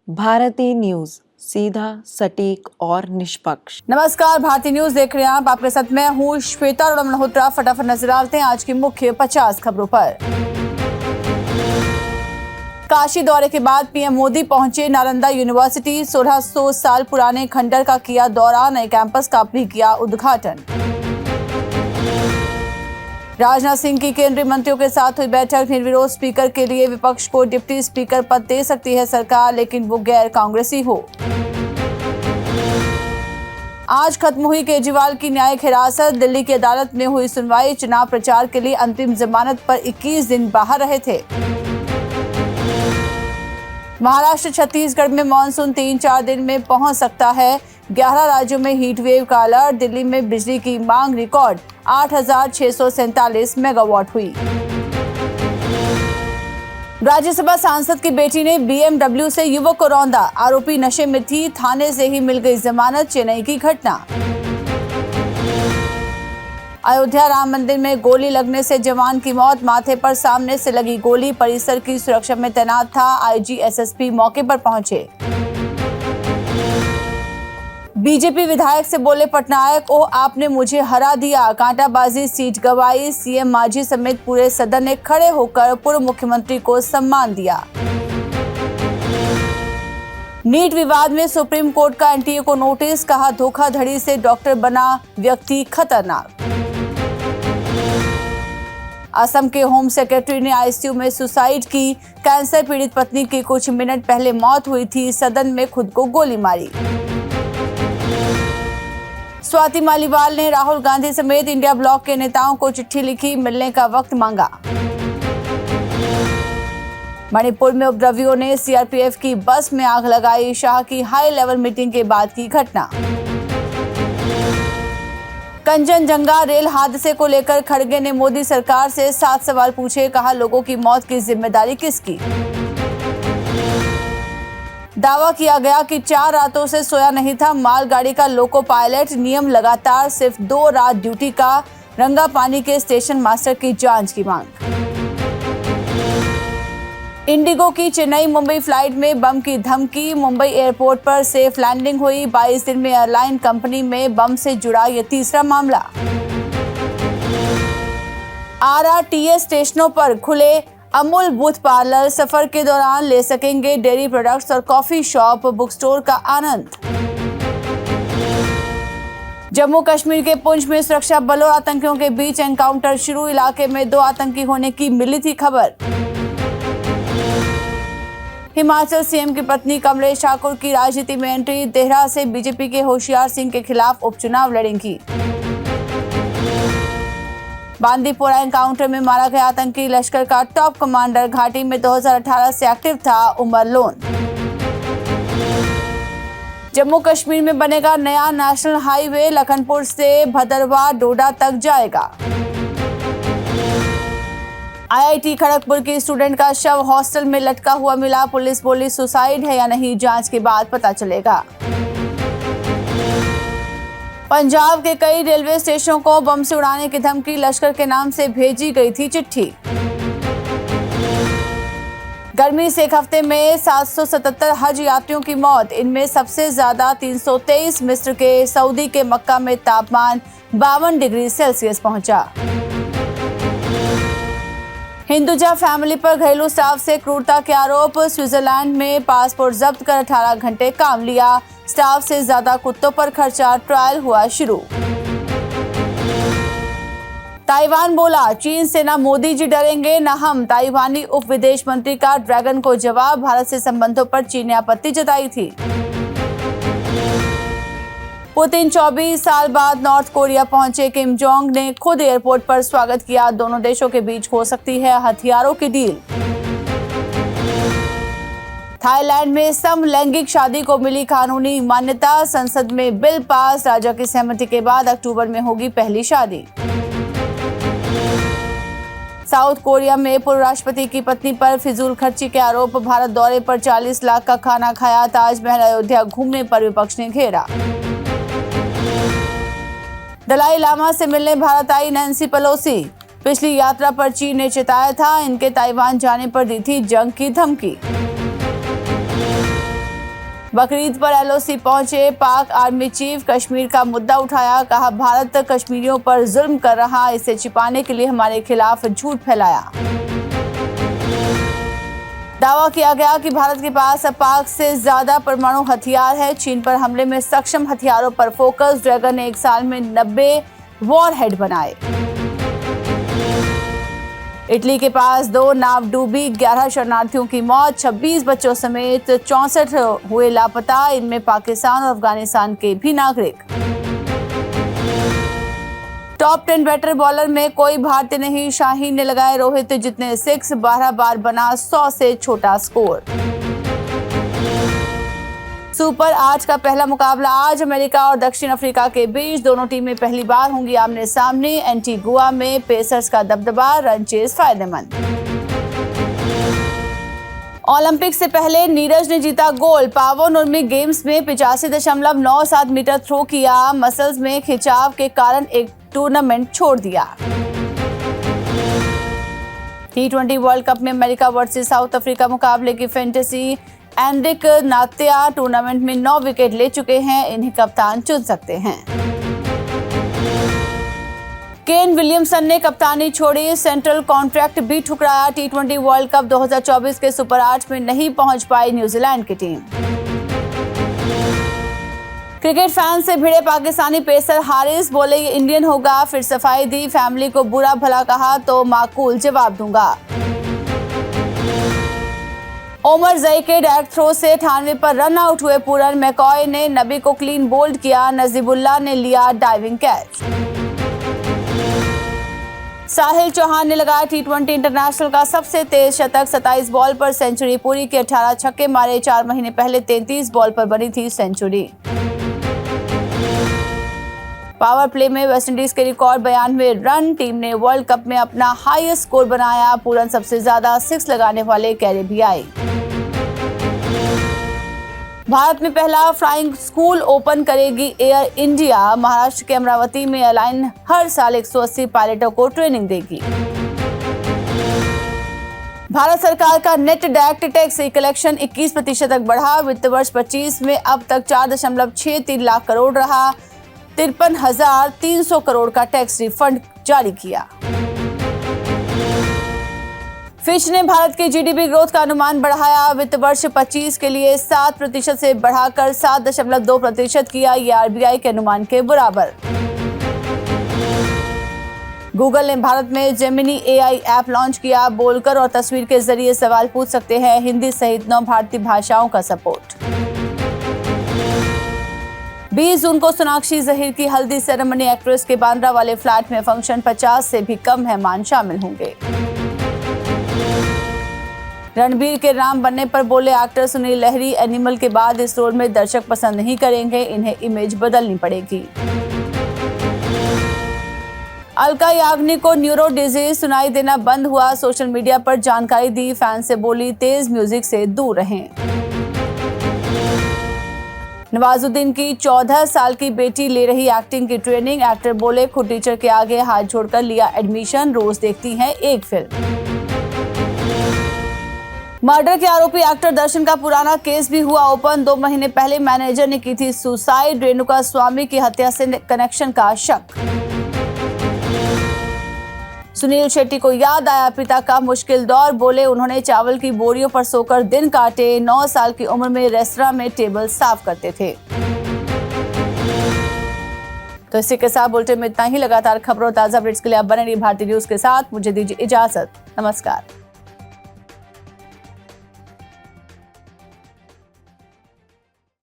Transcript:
Bharti news, सीधा, सटीक और निष्पक्ष। नमस्कार, भारती न्यूज देख रहे हैं आप। आपके साथ मैं हूँ श्वेता अरोड़ा मल्होत्रा। फटाफट नजर डालते हैं आज की मुख्य 50 खबरों पर। काशी दौरे के बाद पीएम मोदी पहुंचे नालंदा यूनिवर्सिटी। 1600 साल पुराने खंडर का किया दौरा, नए कैंपस का भी किया उद्घाटन। राजनाथ सिंह की केंद्रीय मंत्रियों के साथ हुई बैठक। निर्विरोध स्पीकर के लिए विपक्ष को डिप्टी स्पीकर पद दे सकती है सरकार, लेकिन वो गैर कांग्रेसी हो। आज खत्म हुई केजरीवाल की न्यायिक हिरासत। दिल्ली की अदालत में हुई सुनवाई। चुनाव प्रचार के लिए अंतिम जमानत पर 21 दिन बाहर रहे थे। महाराष्ट्र छत्तीसगढ़ में मानसून 3-4 दिन में पहुंच सकता है। 11 राज्यों में हीट वेव का अलर्ट। दिल्ली में बिजली की मांग रिकॉर्ड 8,647 मेगावाट हुई। राज्यसभा सांसद की बेटी ने बीएमडब्ल्यू से युवक को रौंदा। आरोपी नशे में थी, थाने से ही मिल गई जमानत। चेन्नई की घटना। अयोध्या राम मंदिर में गोली लगने से जवान की मौत। माथे पर सामने से लगी गोली। परिसर की सुरक्षा में तैनात था। आईजी एसएसपी मौके पर पहुंचे। बीजेपी विधायक से बोले पटनायक, ओ आपने मुझे हरा दिया, कांटाबाजी सीट गंवाई। सीएम मांझी समेत पूरे सदन ने खड़े होकर पूर्व मुख्यमंत्री को सम्मान दिया। नीट विवाद में सुप्रीम कोर्ट का एनटीए को नोटिस। कहा धोखाधड़ी से डॉक्टर बना व्यक्ति खतरनाक। असम के होम सेक्रेटरी ने आईसीयू में सुसाइड की। कैंसर पीड़ित पत्नी की कुछ मिनट पहले मौत हुई थी। सदन में खुद को गोली मारी। स्वाति मालीवाल ने राहुल गांधी समेत इंडिया ब्लॉक के नेताओं को चिट्ठी लिखी। मिलने का वक्त मांगा। मणिपुर में उपद्रवियों ने सीआरपीएफ की बस में आग लगाई। शाह की हाई लेवल मीटिंग के बाद की घटना। कंचनजंगा रेल हादसे को लेकर खड़गे ने मोदी सरकार से 7 सवाल पूछे। कहा लोगों की मौत की जिम्मेदारी किसकी। दावा किया गया कि 4 रातों से सोया नहीं था मालगाड़ी का लोको पायलट। नियम लगातार, सिर्फ 2 रात ड्यूटी का। रंगापानी के स्टेशन मास्टर की जांच की मांग। इंडिगो की चेन्नई मुंबई फ्लाइट में बम की धमकी। मुंबई एयरपोर्ट पर सेफ लैंडिंग हुई। 22 दिन में एयरलाइन कंपनी में बम से जुड़ा यह तीसरा मामला। आरआरटीएस स्टेशनों पर खुले अमूल बूथ पार्लर। सफर के दौरान ले सकेंगे डेयरी प्रोडक्ट्स और कॉफी शॉप। बुक स्टोर का आनंद। जम्मू कश्मीर के पुंछ में सुरक्षा बलों और आतंकियों के बीच एनकाउंटर शुरू। इलाके में 2 आतंकी होने की मिली थी खबर। हिमाचल सीएम की पत्नी कमलेश ठाकुर की राजनीति में एंट्री। देहरा से बीजेपी के होशियार सिंह के खिलाफ उपचुनाव लड़ेंगी। बांदीपोरा एनकाउंटर में मारा गया आतंकी लश्कर का टॉप कमांडर। घाटी में 2018 से एक्टिव था उमर लोन। जम्मू कश्मीर में बनेगा नया नेशनल हाईवे। लखनपुर से भदरवा डोडा तक जाएगा। आईआईटी खड़गपुर की स्टूडेंट का शव हॉस्टल में लटका हुआ मिला। पुलिस बोली सुसाइड है या नहीं, जांच के बाद पता चलेगा। पंजाब के कई रेलवे स्टेशनों को बम से उड़ाने की धमकी। लश्कर के नाम से भेजी गई थी चिट्ठी। गर्मी से एक हफ्ते में 777 हज यात्रियों की मौत। इनमें सबसे ज्यादा 323 मिस्र के। सऊदी के मक्का में तापमान 52 डिग्री सेल्सियस पहुंचा। हिंदुजा फैमिली पर घरेलू स्टाफ से क्रूरता के आरोप। स्विट्जरलैंड में पासपोर्ट जब्त कर 18 घंटे काम लिया। स्टाफ से ज्यादा कुत्तों पर खर्चा। ट्रायल हुआ शुरू। ताइवान बोला चीन से ना मोदी जी डरेंगे ना हम। ताइवानी उप विदेश मंत्री का ड्रैगन को जवाब। भारत से संबंधों पर चीन ने आपत्ति जताई थी। पुतिन 24 साल बाद नॉर्थ कोरिया पहुंचे। किम जोंग ने खुद एयरपोर्ट पर स्वागत किया। दोनों देशों के बीच हो सकती है हथियारों की डील। थाईलैंड में समलैंगिक शादी को मिली कानूनी मान्यता। संसद में बिल पास। राजा की सहमति के बाद अक्टूबर में होगी पहली शादी। साउथ कोरिया में पूर्व राष्ट्रपति की पत्नी पर फिजूल खर्ची के आरोप। भारत दौरे पर 40 लाख का खाना खाया। ताजमहल अयोध्या घूमने पर विपक्ष ने घेरा। दलाई लामा से मिलने भारत आई नैन्सी पेलोसी। पिछली यात्रा पर चीन ने चेताया था इनके ताइवान जाने पर दी थी जंग की धमकी। बकरीद पर एलओसी पहुंचे पाक आर्मी चीफ, कश्मीर का मुद्दा उठाया, कहा भारत कश्मीरियों पर जुल्म कर रहा, इसे छिपाने के लिए हमारे खिलाफ झूठ फैलाया। दावा किया गया कि भारत के पास पाक से ज्यादा परमाणु हथियार है। चीन पर हमले में सक्षम हथियारों पर फोकस, ड्रैगन ने 1 साल में 90 वॉरहेड बनाए। इटली के पास 2 नाव डूबी, 11 शरणार्थियों की मौत, 26 बच्चों समेत 64 हुए लापता, इनमें पाकिस्तान और अफगानिस्तान के भी नागरिक। टॉप 10 बैटर बॉलर में कोई भारतीय नहीं, शाहीन ने लगाए रोहित जितने 6, 12 बार बना 100 से छोटा स्कोर। सुपर 8 का पहला मुकाबला आज अमेरिका और दक्षिण अफ्रीका के बीच, दोनों टीमें पहली बार होंगी आमने सामने। एंटीगुआ में पेसर्स का दबदबा, रन चेज फायदेमंद। ओलंपिक से पहले नीरज ने जीता गोल्ड, पावोनुर्मी गेम्स में 85.97 मीटर थ्रो किया, मसल्स में खिंचाव के कारण एक टूर्नामेंट छोड़ दिया। T20 वर्ल्ड कप में अमेरिका वर्सेस साउथ अफ्रीका मुकाबले की फैंटेसी, एंड्रिक नात्या टूर्नामेंट में 9 विकेट ले चुके हैं, इन्हें कप्तान चुन सकते हैं। केन विलियमसन ने कप्तानी छोड़ी, सेंट्रल कॉन्ट्रैक्ट भी ठुकराया। T20 वर्ल्ड कप 2024 के सुपर 8 में नहीं पहुंच पाई न्यूजीलैंड की टीम। क्रिकेट फैन से भिड़े पाकिस्तानी पेसर हारिस, बोले ये इंडियन होगा, फिर सफाई दी, फैमिली को बुरा भला कहा तो माकूल जवाब दूंगा। ओमर जई के डायरेक्ट थ्रो से 98 पर रन आउट हुए पूरन, मैकॉय ने नबी को क्लीन बोल्ड किया, नजीबुल्लाह ने लिया डाइविंग कैच। साहिल चौहान ने लगाया T20 इंटरनेशनल का सबसे तेज शतक, 27 बॉल पर सेंचुरी पूरी की, 18 छक्के मारे, 4 महीने पहले 33 बॉल पर बनी थी सेंचुरी। पावर प्ले में वेस्टइंडीज के रिकॉर्ड 92 रन, टीम ने वर्ल्ड कप में अपना हाईएस्ट स्कोर बनाया, पूरन सबसे ज्यादा 6 लगाने वाले कैरेबियाई। भारत में पहला फ्लाइंग स्कूल ओपन करेगी एयर इंडिया, महाराष्ट्र के अमरावती में एयरलाइन हर साल 180 पायलटों को ट्रेनिंग देगी। भारत सरकार का नेट डायरेक्ट टैक्स कलेक्शन 21% तक बढ़ा, वित्त वर्ष 25 में अब तक 4.63 लाख करोड़ रहा, 53,300 करोड़ का टैक्स रिफंड जारी किया। फिच ने भारत की जीडीपी ग्रोथ का अनुमान बढ़ाया, वित्त वर्ष 25 के लिए 7% से बढ़ाकर 7.2% किया, यह आरबीआई के अनुमान के बराबर। गूगल ने भारत में जेमिनी एआई ऐप लॉन्च किया, बोलकर और तस्वीर के जरिए सवाल पूछ सकते हैं, हिंदी सहित 9 भारतीय भाषाओं का सपोर्ट। 20 जून को सोनाक्षी जहीर की हल्दी सेरेमनी, एक्ट्रेस के बांद्रा वाले फ्लैट में फंक्शन, 50 से भी कम मेहमान शामिल होंगे। रणबीर के राम बनने पर बोले एक्टर सुनील लहरी, एनिमल के बाद इस रोल में दर्शक पसंद नहीं करेंगे, इन्हें इमेज बदलनी पड़ेगी। अलका याग्निक को न्यूरो डिजीज, सुनाई देना बंद हुआ, सोशल मीडिया पर जानकारी दी, फैन से बोली तेज म्यूजिक से दूर रहें। नवाजुद्दीन की 14 साल की बेटी ले रही एक्टिंग की ट्रेनिंग, एक्टर बोले खुद टीचर के आगे हाथ जोड़कर लिया एडमिशन, रोज देखती हैं एक फिल्म। मर्डर के आरोपी एक्टर दर्शन का पुराना केस भी हुआ ओपन, 2 महीने पहले मैनेजर ने की थी सुसाइड, रेणुका स्वामी की हत्या से कनेक्शन का शक। सुनील शेट्टी को याद आया पिता का मुश्किल दौर, बोले उन्होंने चावल की बोरियों पर सोकर दिन काटे, 9 साल की उम्र में रेस्तरां में टेबल साफ करते थे। तो इसी के साथ बुलेटिन में इतना ही। लगातार खबरों ताजा अपडेट्स के लिए आप बने रहिए भारतीय न्यूज के साथ। मुझे दीजिए इजाजत, नमस्कार।